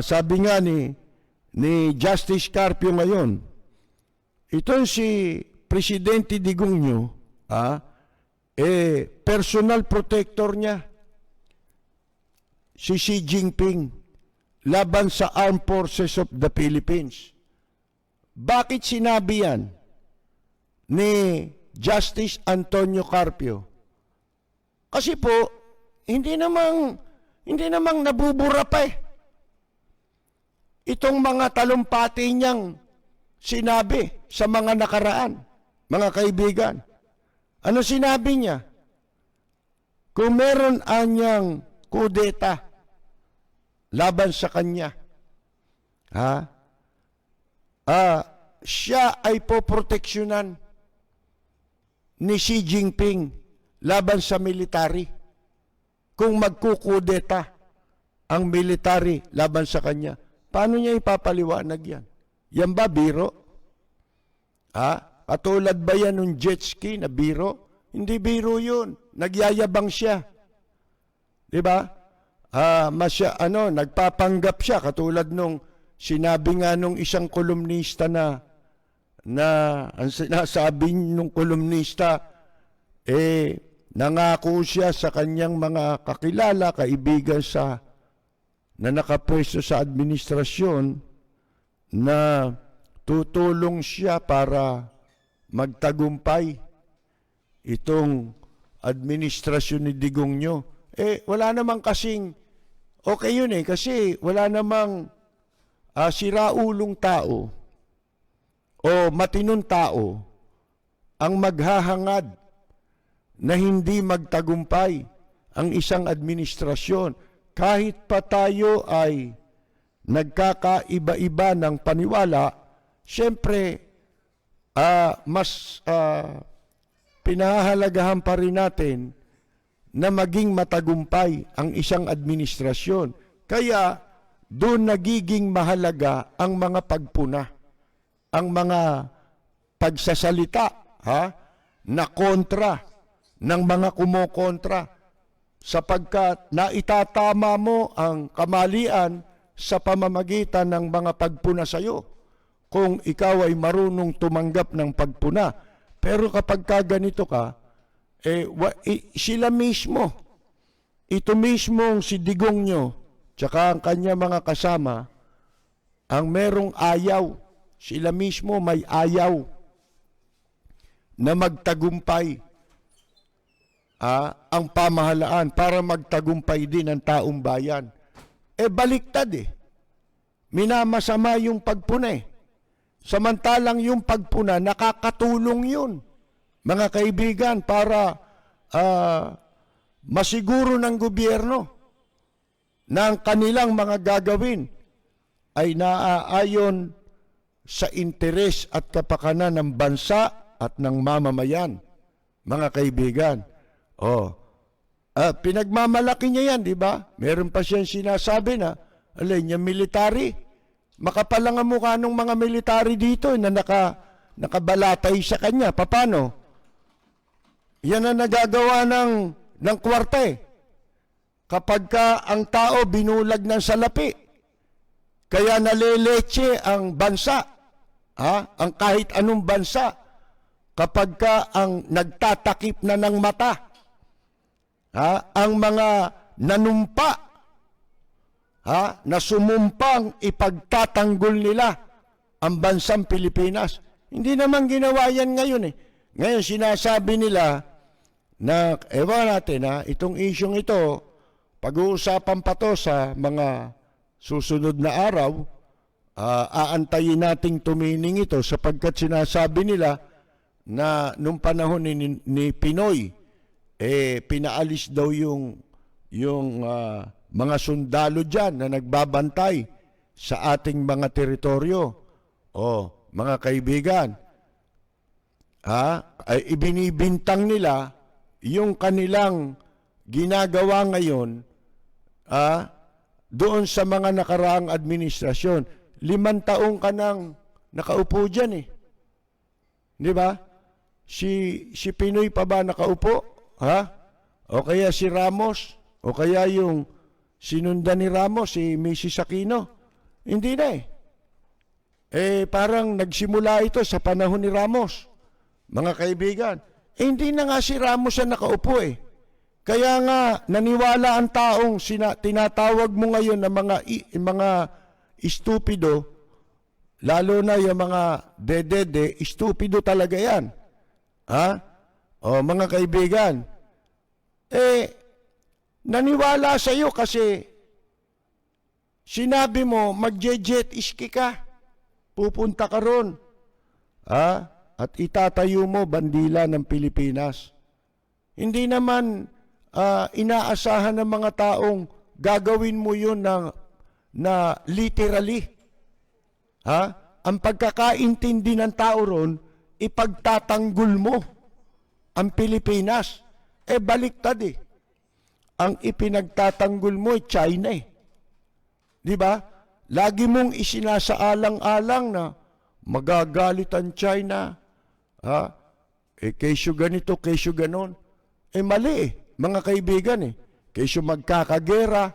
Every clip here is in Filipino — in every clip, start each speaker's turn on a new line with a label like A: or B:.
A: sabi nga ni Justice Carpio ngayon, ito si Presidente Digongyo, personal protector niya, si Xi Jinping, laban sa Armed Forces of the Philippines. Bakit sinabi yan ni Justice Antonio Carpio? Kasi po, hindi namang nabubura pa eh. Itong mga talumpati niyang sinabi sa mga nakaraan, mga kaibigan. Ano sinabi niya? Kung meron anyang kudeta laban sa kanya, siya ay poproteksyonan ni Xi Jinping laban sa military. Kung magkukudeta ang military laban sa kanya, paano niya ipapaliwanag yan? Yan ba biro? Katulad ba yan ng jet ski na biro? Hindi biro yun. Nagyayabang siya. Diba? Nagpapanggap siya. Katulad nung sinabi nga nung isang kolumnista na ang sinasabi nung kolumnista, nangako siya sa kanyang mga kakilala, kaibigan na nakapwesto sa administrasyon, na tutulong siya para magtagumpay itong administrasyon ni Digongyo. Wala namang kasing, okay yun kasi wala namang siraulong tao o matinong tao ang maghahangad na hindi magtagumpay ang isang administrasyon. Kahit pa tayo ay nagkakaiba-iba ng paniwala, siyempre, mas pinahahalagahan pa rin natin na maging matagumpay ang isang administrasyon. Kaya, doon nagiging mahalaga ang mga pagpuna, ang mga pagsasalita na kontra ng mga kumokontra, sapagkat naitatama mo ang kamalian sa pamamagitan ng mga pagpuna sa iyo kung ikaw ay marunong tumanggap ng pagpuna. Pero kapag ganito ka, sila mismo, ito mismong si Digongyo, tsaka ang kanya mga kasama, ang merong ayaw, sila mismo may ayaw na magtagumpay ang pamahalaan para magtagumpay din ang taong bayan. Baliktad minamasama yung pagpuna Samantalang yung pagpuna, nakakatulong yun, mga kaibigan, para masiguro ng gobyerno na ang kanilang mga gagawin ay naaayon sa interes at kapakanan ng bansa at ng mamamayan, mga kaibigan. Pinagmamalaki niya yan, di ba? Meron pa siyang sinasabi na, alay niya, military. Makapal lang ang mukha ng mga military dito na nakabalatay sa kanya. Paano? Yan ang nagagawa ng kwarta Kapag ang tao binulag ng salapi, kaya naleleche ang bansa, ang kahit anong bansa, kapag ang nagtatakip na ng mata, ang mga nanumpa, na sumumpang ipagtatanggol nila ang bansang Pilipinas. Hindi naman ginawa yan ngayon Ngayon sinasabi nila na, ewan natin itong isyong ito, pag-uusapan pa to sa mga susunod na araw, aantayin nating tumining ito sapagkat sinasabi nila na nung panahon ni Pinoy, pinaalis daw yung mga sundalo dyan na nagbabantay sa ating mga teritoryo. Mga kaibigan, ay ibinibintang nila yung kanilang ginagawa ngayon doon sa mga nakaraang administrasyon. 5 taong ka nang nakaupo dyan Di ba? Si Pinoy pa ba nakaupo? O kaya si Ramos? O kaya yung sinundan ni Ramos si Mrs. Aquino? Hindi na eh. Parang nagsimula ito sa panahon ni Ramos, mga kaibigan. Hindi na nga si Ramos ang nakaupo eh. Kaya nga, naniwala ang taong tinatawag mo ngayon na mga estupido, lalo na yung mga dedede, estupido talaga yan. Ha? O mga kaibigan, naniwala sa iyo kasi sinabi mo, magje-jet ski ka, pupunta ka ron. Ha? At itatayo mo bandila ng Pilipinas. Hindi naman inaasahan ng mga taong gagawin mo yun na literally. Ha? Ang pagkakaintindi ng tao ron, ipagtatanggol mo ang Pilipinas. Baliktad eh. Ang ipinagtatanggol mo China eh. Di ba? Lagi mong isinasaalang-alang na magagalit ang China. Ha? Kesyo ganito, kesyo ganon. Mali eh. Mga kaibigan eh. Kesyo magkakagera.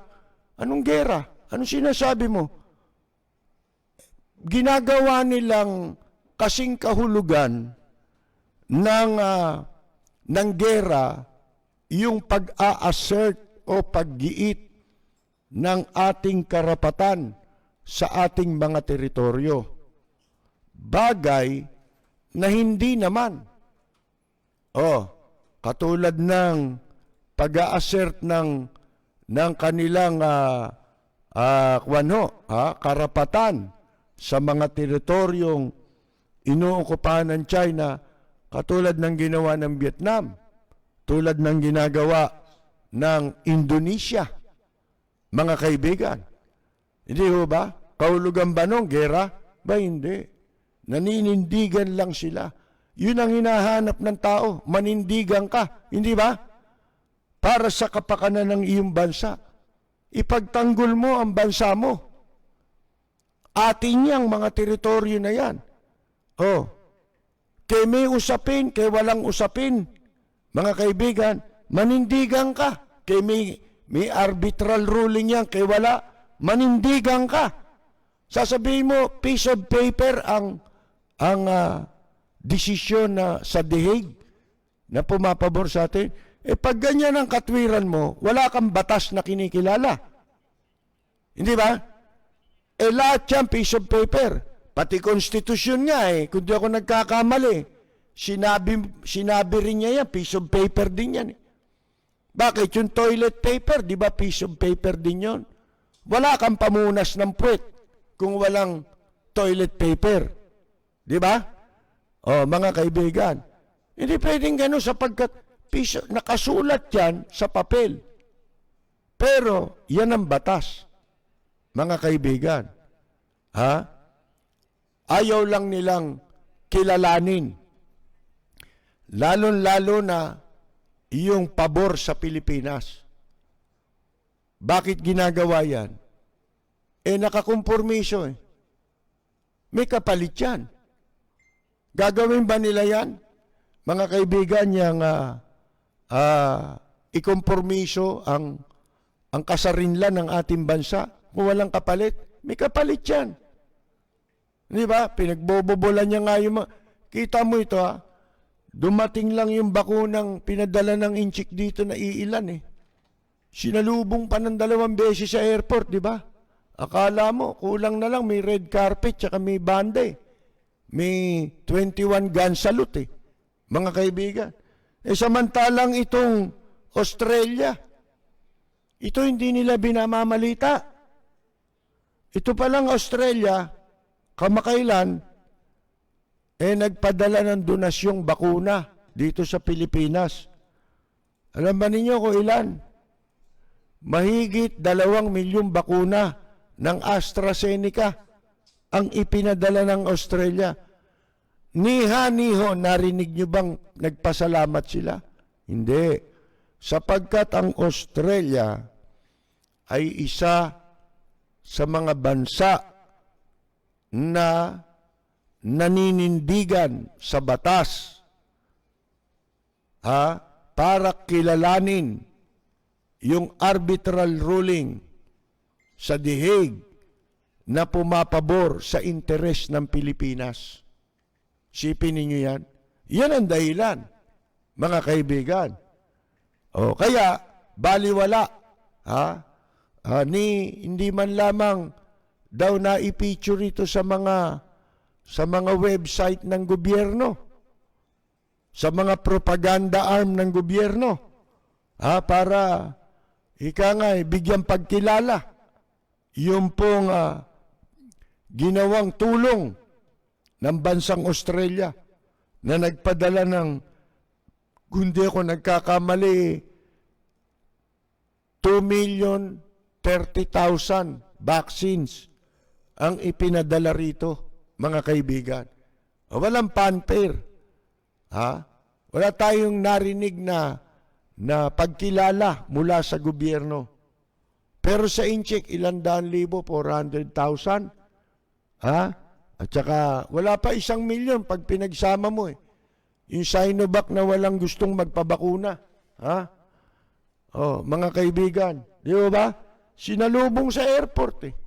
A: Anong gera? Anong sinasabi mo? Ginagawa nilang kasing kahulugan ng gera yung pag-a-assert o paggiit ng ating karapatan sa ating mga teritoryo. Bagay na hindi naman. Katulad ng pag-a-assert ng kanilang karapatan sa mga teritoryong inuokupahan ng China, katulad ng ginawa ng Vietnam, tulad ng ginagawa ng Indonesia, mga kaibigan. Hindi ho ba? Kahulugan ba nung gera? Ba hindi. Naninindigan lang sila. Yun ang hinahanap ng tao. Manindigan ka. Hindi ba? Para sa kapakanan ng iyong bansa. Ipagtanggol mo ang bansa mo. Atin yang mga teritoryo na yan. Kaya may usapin, kaya walang usapin. Mga kaibigan, manindigan ka. Kaya may arbitral ruling yan, kaya wala. Manindigan ka. Sasabihin mo, piece of paper ang desisyon na sa The Hague na pumapabor sa atin. Pag ganyan ang katwiran mo, wala kang batas na kinikilala. Hindi ba? Lahat yan, piece of paper. Pati konstitusyon nga kung di ako nagkakamali. Sinabi rin niya yan, piece of paper din yan. Bakit? Yung toilet paper, di ba piece of paper din yon? Wala kang pamunas ng puwet kung walang toilet paper. Di ba? Mga kaibigan, hindi pwedeng gano'n sapagkat nakasulat yan sa papel. Pero, yan ang batas. Mga kaibigan, ayaw lang nilang kilalanin. Lalo-lalo na yung pabor sa Pilipinas. Bakit ginagawa yan? Nakakompormiso May kapalit yan. Gagawin ba nila yan? Mga kaibigan, yung ikompormiso ang kasarinlan ng ating bansa kung walang kapalit. May kapalit yan. Di ba? Pinagbobobolan niya nga yung kita mo ito dumating lang yung bakunang pinadala ng inchik dito na iilan Sinalubong pa ng 2 beses sa airport, di ba? Akala mo, kulang na lang may red carpet tsaka may banda May 21 gun salute mga kaibigan. Samantalang itong Australia, ito hindi nila binamamalita. Ito palang Australia, kamakailan, nagpadala ng donasyong bakuna dito sa Pilipinas. Alam ba ninyo kung ilan? Mahigit 2 milyong bakuna ng AstraZeneca ang ipinadala ng Australia. Niho, narinig nyo bang nagpasalamat sila? Hindi. Sapagkat ang Australia ay isa sa mga bansa na naninindigan sa batas para kilalanin yung arbitral ruling sa dihig na pumapabor sa interes ng Pilipinas. Sipin ninyo yan. Yan ang dahilan, mga kaibigan. O, kaya, baliwala. Hindi man lamang daw na i-feature ito sa mga website ng gobyerno, sa mga propaganda arm ng gobyerno, para bigyang pagkilala yung pong ginawang tulong ng bansang Australia na nagpadala ng, kung di ako nagkakamali, 2,030,000 vaccines ang ipinadala rito, mga kaibigan. Walang fanfare. Wala tayong narinig na pagkilala mula sa gobyerno. Pero sa incheck, 100,000, 400,000. At saka, wala pa 1,000,000 pag pinagsama mo Yung Sinovac na walang gustong magpabakuna. Mga kaibigan, di ba? Sinalubong sa airport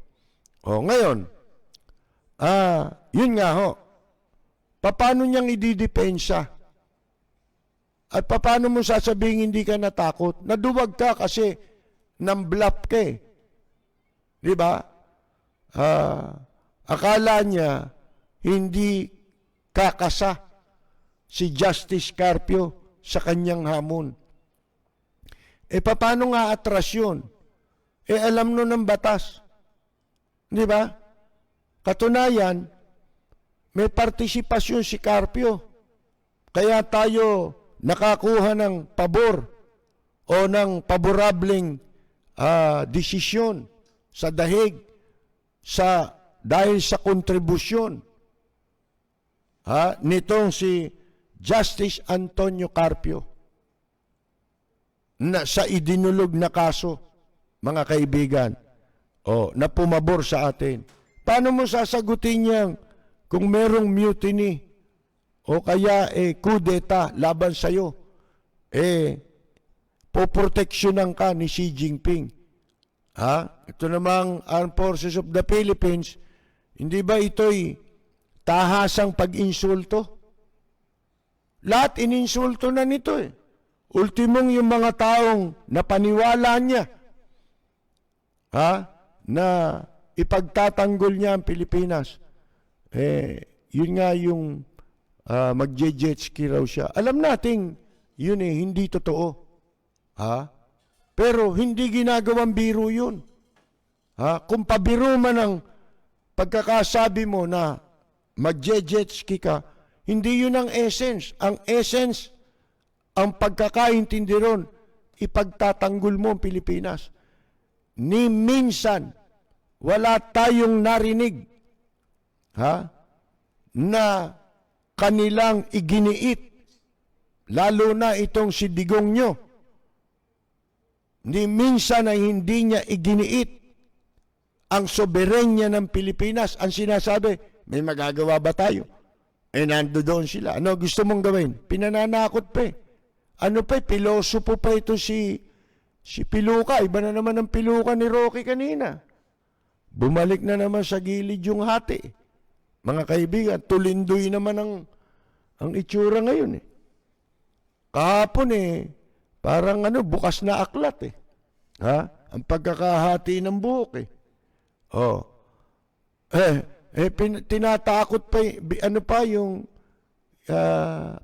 A: ngayon, yun nga paano niyang ididepensa? At paano mo sasabihin hindi ka natakot? Naduwag ka kasi nang bluff ka Di ba? Akala niya hindi kakasa si Justice Carpio sa kanyang hamon. Paano nga atras yun? Alam nun ng batas. Di ba? Katunayan, may partisipasyon si Carpio. Kaya tayo nakakuha ng pabor o ng paborableng desisyon sa dahig dahil sa kontribusyon nitong si Justice Antonio Carpio sa idinulog na kaso, mga kaibigan, na pumabor sa atin. Paano mo sasagutin yan kung merong mutiny o kaya coup d'etat laban sa'yo? Poproteksyonan ka ni Xi Jinping. Ito namang Armed Forces of the Philippines, hindi ba ito'y tahasang pag-insulto? Lahat ininsulto na nito Ultimong yung mga taong napaniwala niya na ipagtatanggol niya ang Pilipinas. Yun nga yung magje-jet ski raw siya. Alam nating yun hindi totoo. Pero hindi ginagawang biro yun. Kung pabiro man ang pagkakasabi mo na magje-jet ski ka, hindi yun ang essence. Ang essence, ang pagkakaintindi ron, ipagtatanggol mo ang Pilipinas. Ni minsan, wala tayong narinig na kanilang iginiit, lalo na itong si Digong nyo. Ni minsan ay hindi niya iginiit ang soberenya ng Pilipinas. Ang sinasabi, may magagawa ba tayo? Nando doon sila. Ano gusto mong gawin? Pinananakot pa pilosopo pa ito si Piluka. Iba na naman ang Piluka ni Rocky kanina. Bumalik na naman sa gilid yung hati. Mga kaibigan, tulindoy naman ang itsura ngayon Kahapon parang bukas na aklat Ang pagkakahati ng buhok tinatakot pa yung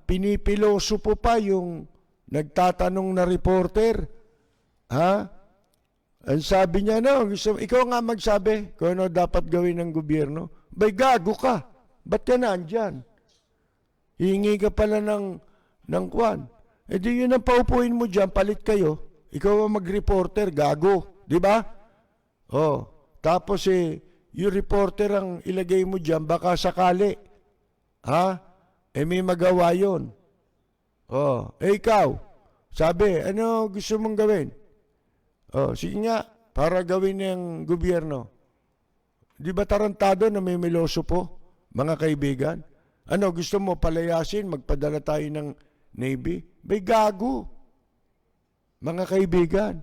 A: pinipilosopo pa yung nagtatanong na reporter. Ang sabi niya, ikaw nga magsabi kung ano dapat gawin ng gobyerno. Bay, gago ka. Ba't ka nandyan? Hihingi ka pala ng kwan. Di yun ang paupuin mo dyan, palit kayo. Ikaw ang mag-reporter, gago. Di ba? Tapos yung reporter ang ilagay mo dyan, baka sakali. May magawa yun. Ikaw, sabi, ano gusto mong gawin? Sige nga, para gawin ng gobyerno. Di ba tarantado na may miloso po, mga kaibigan? Ano, gusto mo palayasin, magpadala tayo ng Navy? May gago. Mga kaibigan,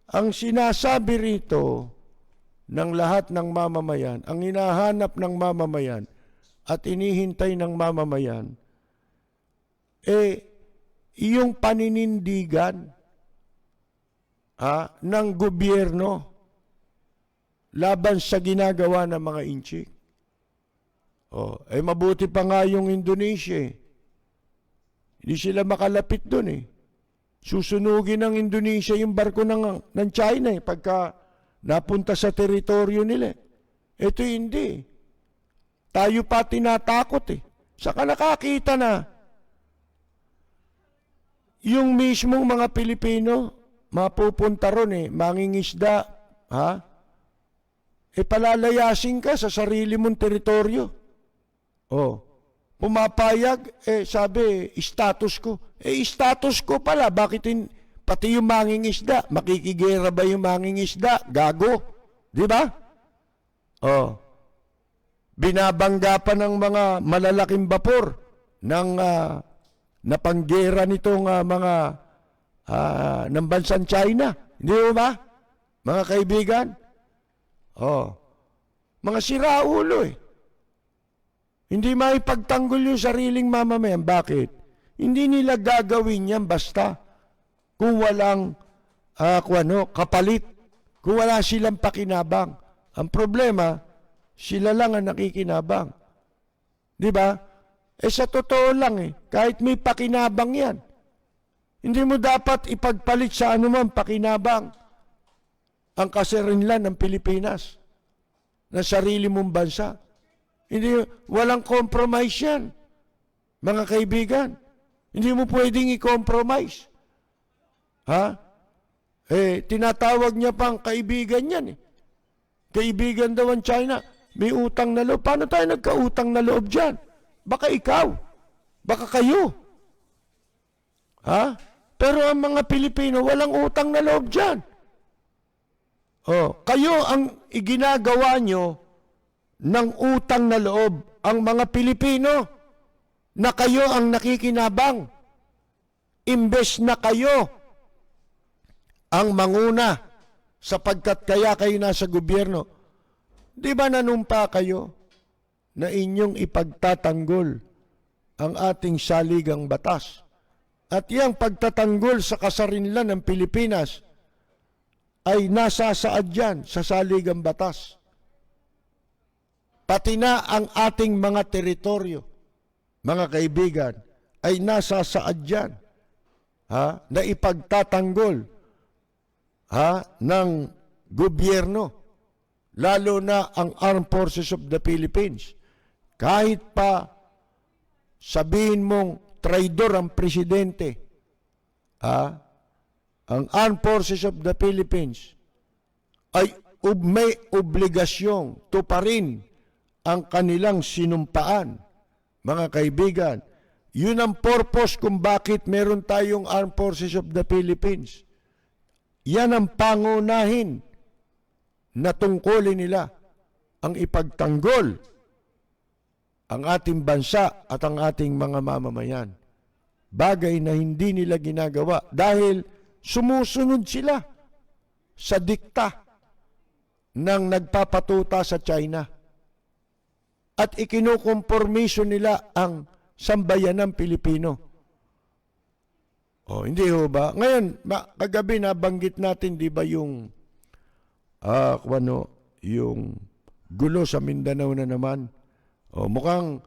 A: ang sinasabi rito, ng lahat ng mamamayan, ang hinahanap ng mamamayan at inihintay ng mamamayan, yung paninindigan ng gobyerno laban sa ginagawa ng mga inchik. Mabuti pa nga yung Indonesia. Hindi sila makalapit doon. Susunugin ng Indonesia yung barko ng China pagka napunta sa teritoryo nila. Ito hindi. Tayo pa tinatakot Saka nakakita na yung mismong mga Pilipino mapupunta ron mangingisda, palalayasin ka sa sarili mong teritoryo. Pumapayag, sabi, status ko. Status ko pala, bakit pati yung mangingisda, makikigera ba yung mangingisda? Gago. Di ba? Binabangga pa ng mga malalaking bapor ng napanggera nitong mga ng bansang China. Hindi ba? Mga kaibigan? Mga siraulo Hindi maipagtanggol yung sariling mamamayan. Bakit? Hindi nila gagawin yan basta kung walang kapalit, kung wala silang pakinabang. Ang problema, sila lang ang nakikinabang. Di ba? Sa totoo lang kahit may pakinabang yan, hindi mo dapat ipagpalit sa anuman pakinabang ang kasarinlan ng Pilipinas na sarili mong bansa. Walang compromise yan, mga kaibigan. Hindi mo pwedeng i-compromise. Tinatawag niya pang kaibigan yan Kaibigan daw ang China. May utang na loob. Paano tayo nagkautang na loob dyan? Baka ikaw. Baka kayo. Pero ang mga Pilipino, walang utang na loob dyan. Kayo ang iginagawa nyo ng utang na loob. Ang mga Pilipino na kayo ang nakikinabang. Imbes na kayo ang manguna sapagkat kaya kayo nasa gobyerno. Di ba nanumpa kayo na inyong ipagtatanggol ang ating saligang batas? At iyang pagtatanggol sa kasarinlan ng Pilipinas ay nasasaad yan sa saligang batas. Pati na ang ating mga teritoryo, mga kaibigan, ay nasasaad yan na ipagtatanggol ng gobyerno, lalo na ang Armed Forces of the Philippines. Kahit pa sabihin mong traidor ang presidente, ang Armed Forces of the Philippines ay may obligasyong tuparin ang kanilang sinumpaan. Mga kaibigan, yun ang purpose kung bakit meron tayong Armed Forces of the Philippines. Yan ang pangunahin na tungkulin nila, ang ipagtanggol ang ating bansa at ang ating mga mamamayan. Bagay na hindi nila ginagawa dahil sumusunod sila sa dikta ng nagpapatuta sa China. At ikinukompormisyon nila ang sambayanang Pilipino. Hindi ho ba? Ngayon, kagabi nabanggit natin, di ba, yung yung gulo sa Mindanao na naman. Mukhang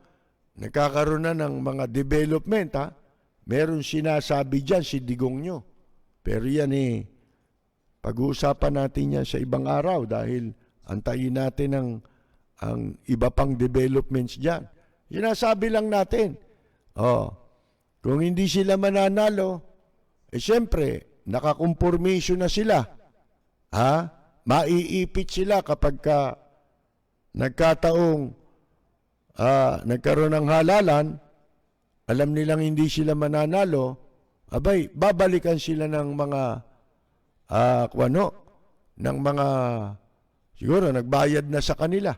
A: nagkakaroon na ng mga development, Meron sinasabi dyan si Digongyo. Pero yan pag-uusapan natin yan sa ibang araw dahil antayin natin ang iba pang developments dyan. Sinasabi lang natin, kung hindi sila mananalo, siyempre, nakakompormisyon na sila. Maiipit sila kapag nagkataong nagkaroon ng halalan, alam nilang hindi sila mananalo, babalikan sila ng mga siguro nagbayad na sa kanila.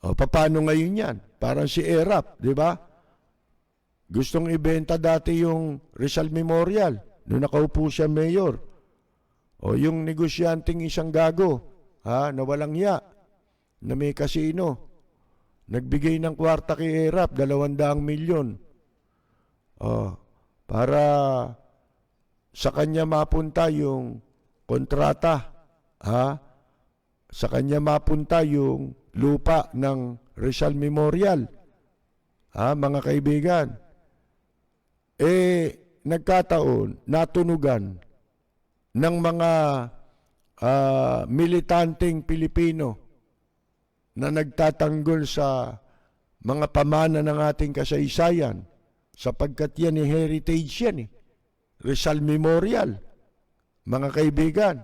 A: Paano ngayon yan? Parang si ERAP, di ba? Gustong ibenta dati yung Rizal Memorial, noong nakaupo siya mayor. Yung negosyanteng isang gago, na walang hiya, na may kasino. Nagbigay ng kwarta kay ERAP, 200 milyon. Para sa kanya mapunta yung kontrata, sa kanya mapunta yung lupa ng Rizal Memorial. Mga kaibigan, nagkataon, natunugan ng mga militanteng Pilipino na nagtatanggol sa mga pamana ng ating kasaysayan, sapagkat yan heritage yan Rizal Memorial, mga kaibigan,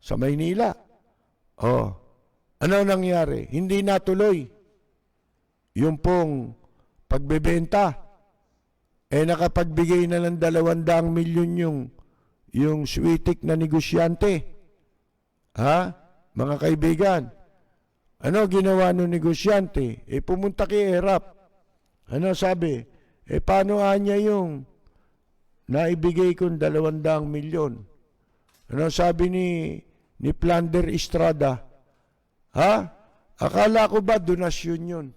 A: sa Maynila. Ano nangyari? Hindi natuloy yung pong pagbebenta. Nakapagbigay na ng 200 milyon yung switik na negosyante. Mga kaibigan, ano ginawa ng negosyante? Pumunta kay ERAP. Ano sabi? Paano niya yung naibigay kong 200 milyon? Ano sabi ni Plander Estrada? Akala ko ba donasyon yun?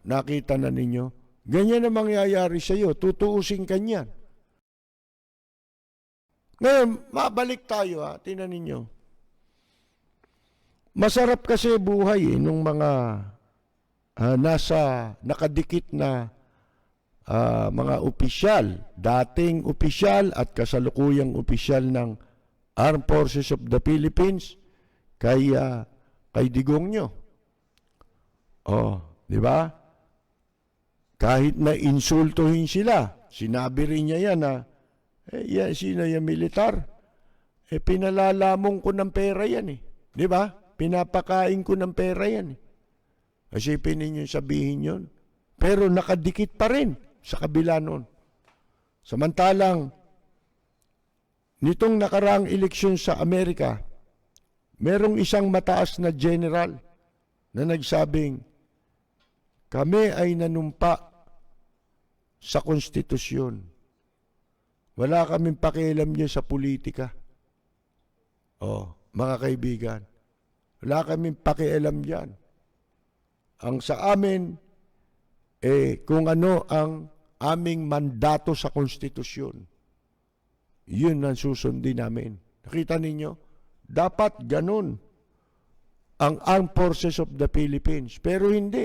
A: Nakita na ninyo? Ganyan ang mangyayari sa iyo. Tutuusin ka niyan. Ngayon, mabalik tayo. Tingnan ninyo. Masarap kasi buhay nung mga nasa nakadikit na mga opisyal, dating opisyal at kasalukuyang opisyal ng Armed Forces of the Philippines kay Digong nyo. Di ba? Kahit na insultuhin sila, sinabi rin niya yan sino yung militar? Pinalalamong ko ng pera yan Di ba? Pinapakain ko ng pera yan Isipin ninyo sabihin yun. Pero nakadikit pa rin sa kabila nun. Samantalang, nitong nakaraang eleksyon sa Amerika, merong isang mataas na general na nagsabing, kami ay nanumpa sa konstitusyon. Wala kaming pakialam niya sa politika. Mga kaibigan, wala kaming pakialam diyan. Ang sa amin, kung ano ang aming mandato sa konstitusyon, yun ang susundin namin. Nakita ninyo? Dapat ganun ang Armed Forces of the Philippines. Pero hindi.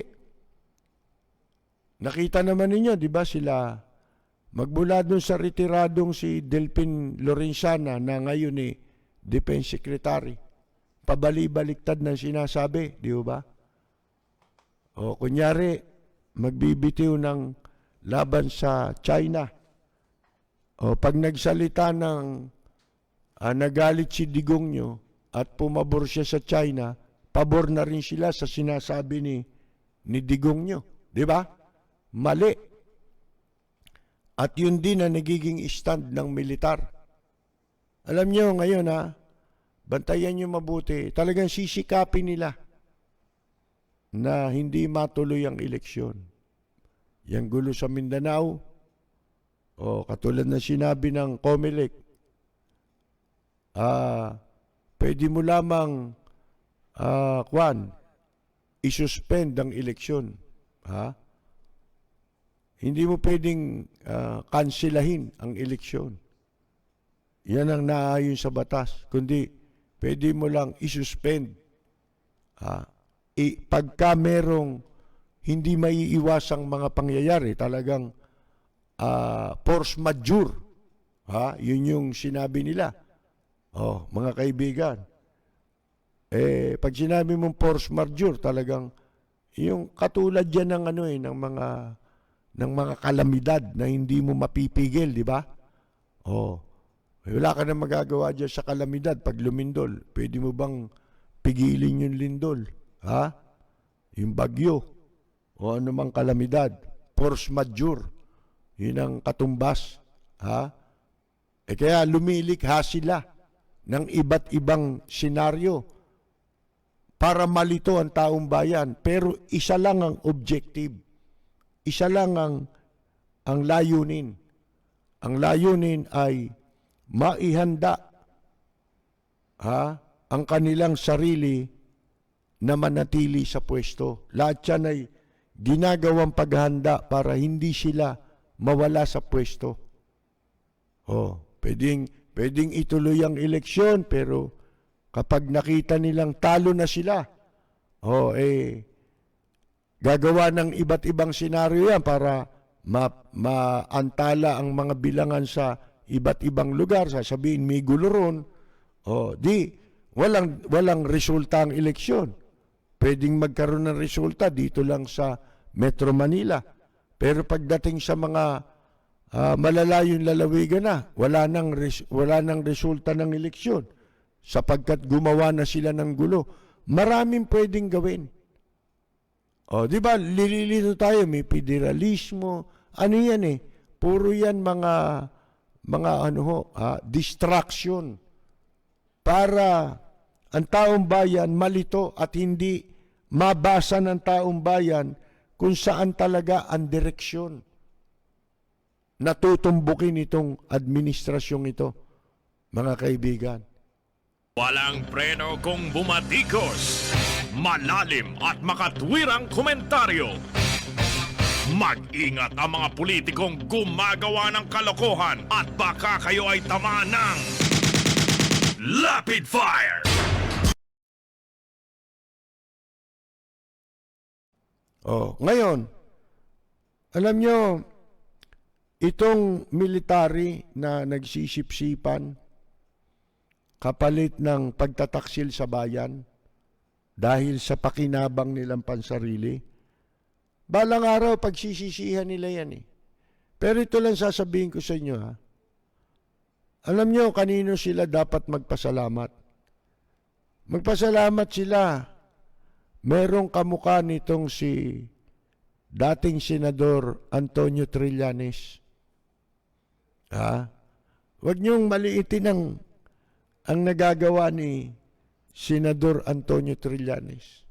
A: Nakita naman ninyo, di ba sila, magmula dun sa retiradong si Delpin Lorenzana na ngayon Defense Secretary, pabali-baliktad na sinasabi, di ba? Kunyari, magbibitiw ng laban sa China. Pag nagsalita nagalit si Digong nyo at pumabor siya sa China, pabor na rin sila sa sinasabi ni Digong nyo. Di ba? Mali. At yun din na nagiging stand ng militar. Alam nyo ngayon bantayan nyo mabuti, talagang sisikapin nila na hindi matuloy ang eleksyon. Yang gulo sa Mindanao, katulad na sinabi ng COMELEC, pwede mo lamang isuspend ang eleksyon. Hindi mo pwedeng kanselahin ang eleksyon. Yan ang naayon sa batas. Kundi, pwede mo lang isuspend. Pagka merong hindi maiiwasang mga pangyayari, talagang force majeure. Yun yung sinabi nila. Mga kaibigan. Pag sinabi mong force majeure, talagang yung katulad yan ng mga kalamidad na hindi mo mapipigil, di ba? Wala ka na magagawa dyan sa kalamidad pag lumindol. Pwede mo bang pigilin yung lindol? Yung bagyo o anumang kalamidad, force majeure, yun ang katumbas. Kaya lumilikha sila ng iba't ibang senaryo para malito ang taong bayan. Pero isa lang ang objective. Isa lang ang layunin. Ang layunin ay maihanda ang kanilang sarili na manatili sa pwesto. Lahat yan ay ginagawang paghahanda para hindi sila mawala sa pwesto. Pwedeng ituloy ang eleksyon, pero kapag nakita nilang talo na sila, gagawa ng iba't ibang senaryo yan para maantala ang mga bilangan sa iba't ibang lugar. Sasabihin may gulo ron, walang resulta ang eleksyon. Pwedeng magkaroon ng resulta dito lang sa Metro Manila. Pero pagdating sa mga malalayong lalawigan na, wala nang resulta ng eleksyon sapagkat gumawa na sila ng gulo. Maraming pwedeng gawin. Di ba? Lilito tayo, may federalismo. Ano yan eh? Puro yan mga distraction para ang taong bayan malito at hindi mabasa ng taong bayan kung saan talaga ang direksyon na tutumbukin itong administrasyong ito, mga kaibigan.
B: Walang preno kung bumatikos, malalim at makatwirang komentaryo. Mag-ingat ang mga politikong gumagawa ng kalokohan at baka kayo ay tamaan ng Rapid Fire!
A: Ngayon, alam nyo, itong military na nagsisipsipan kapalit ng pagtataksil sa bayan dahil sa pakinabang nilang pansarili, balang araw pagsisisihan nila yan eh. Pero ito lang sasabihin ko sa inyo ha. Alam nyo kanino sila dapat magpasalamat? Magpasalamat sila. Merong kamukha nitong si dating Senador Antonio Trillanes. Huwag niyong maliitin ang nagagawa ni Senador Antonio Trillanes.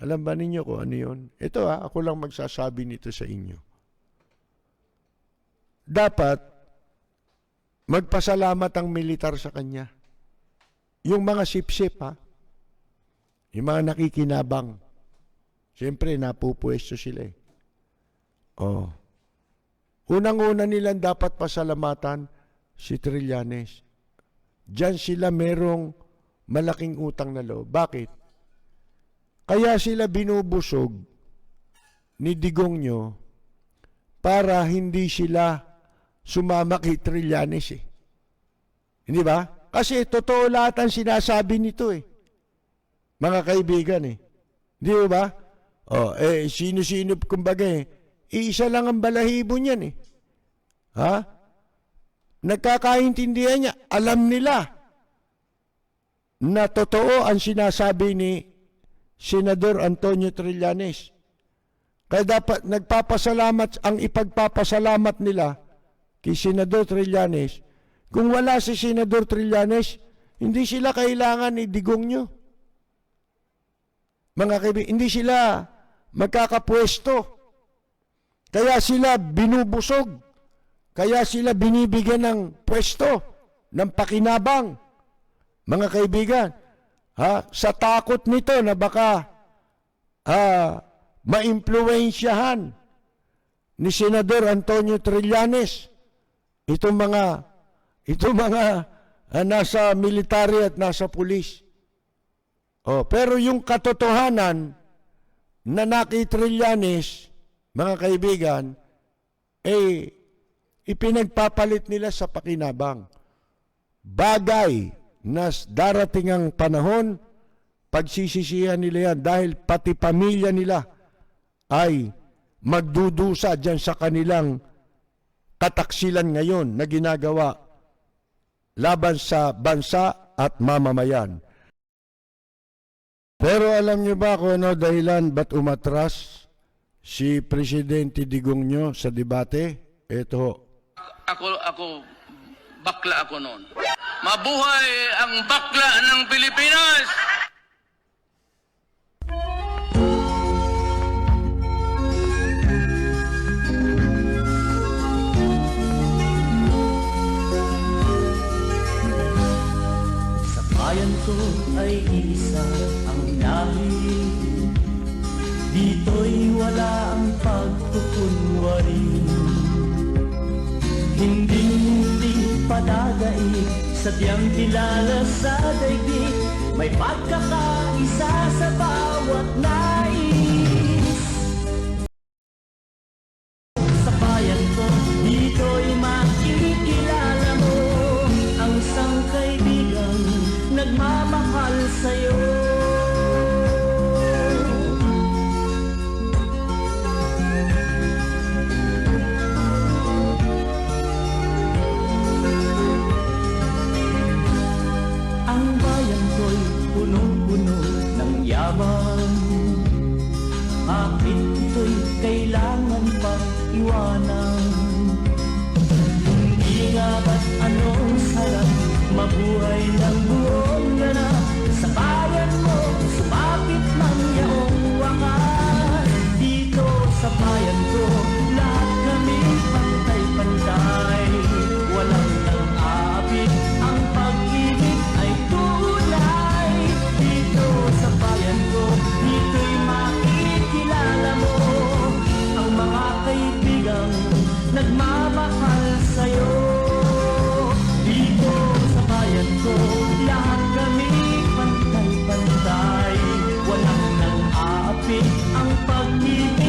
A: Alam ba ninyo kung ano yun? Ito ako lang magsasabi nito sa inyo. Dapat magpasalamat ang militar sa kanya. Yung mga sipsip yung mga nakikinabang. Siyempre, napupwesto sila eh. Unang-una nilang dapat pasalamatan si Trillanes. Diyan sila merong malaking utang na loob. Bakit? Kaya sila binubusog ni Digongyo para hindi sila sumama kay Trillanes eh. Hindi ba? Kasi totoo lahat ang sinasabi nito eh. Mga kaibigan eh. Di ba? Sino-sino, kumbaga isa lang ang balahibo niyan eh. Nagkakaintindihan niya. Alam nila na totoo ang sinasabi ni Senador Antonio Trillanes. Kaya dapat ang ipagpapasalamat nila kay Senador Trillanes. Kung wala si Senador Trillanes, hindi sila kailangan ni Digongyo. Mga kaibigan, hindi sila magkakapwesto. Kaya sila binubusog. Kaya sila binibigyan ng pwesto, ng pakinabang. Mga kaibigan, sa takot nito na baka maimpluwensyahan ni Senador Antonio Trillanes itong mga nasa military at nasa pulis. Pero yung katotohanan na Trillanes, mga kaibigan, ipinagpapalit nila sa pakinabang. Bagay na darating ang panahon, pagsisisihan nila yan dahil pati pamilya nila ay magdudusa dyan sa kanilang kataksilan ngayon na ginagawa laban sa bansa at mamamayan. Pero alam niyo ba kung ano dahilan ba't umatras si Presidente Digongyo sa debate? Ito.
C: Ako, bakla ako noon. Mabuhay ang bakla ng Pilipinas!
D: Sa bayan ito ay isa ang lahi. Dito'y wala ang pagkukunwari. Hindi padadaig, sadyang kilala sa daigdig. May pagkakaisa sa bawat nais. Sa bayan ko, dito'y makikilala mo ang isang kaibigang nagmamahal sa'yo. Ang bayan ko'y punong-puno ng yaman. Bakit ito'y kailangan pang iwanan? Hindi nga ba't anong sarap mabuhay ng buong ganap? Sa bayan mo, sumapit ng iyong wakas. Dito sa bayan ko, lahat kami pantay-pantay. Walang nang-aapit, ang pag-ibig ay tunay. Dito sa bayan ko, dito'y makikilala mo ang mga kaibigang nagmamahal sa'yo. Dito sa bayan ko, lahat kami pantay-pantay. Walang nang-aapit, ang pag-ibig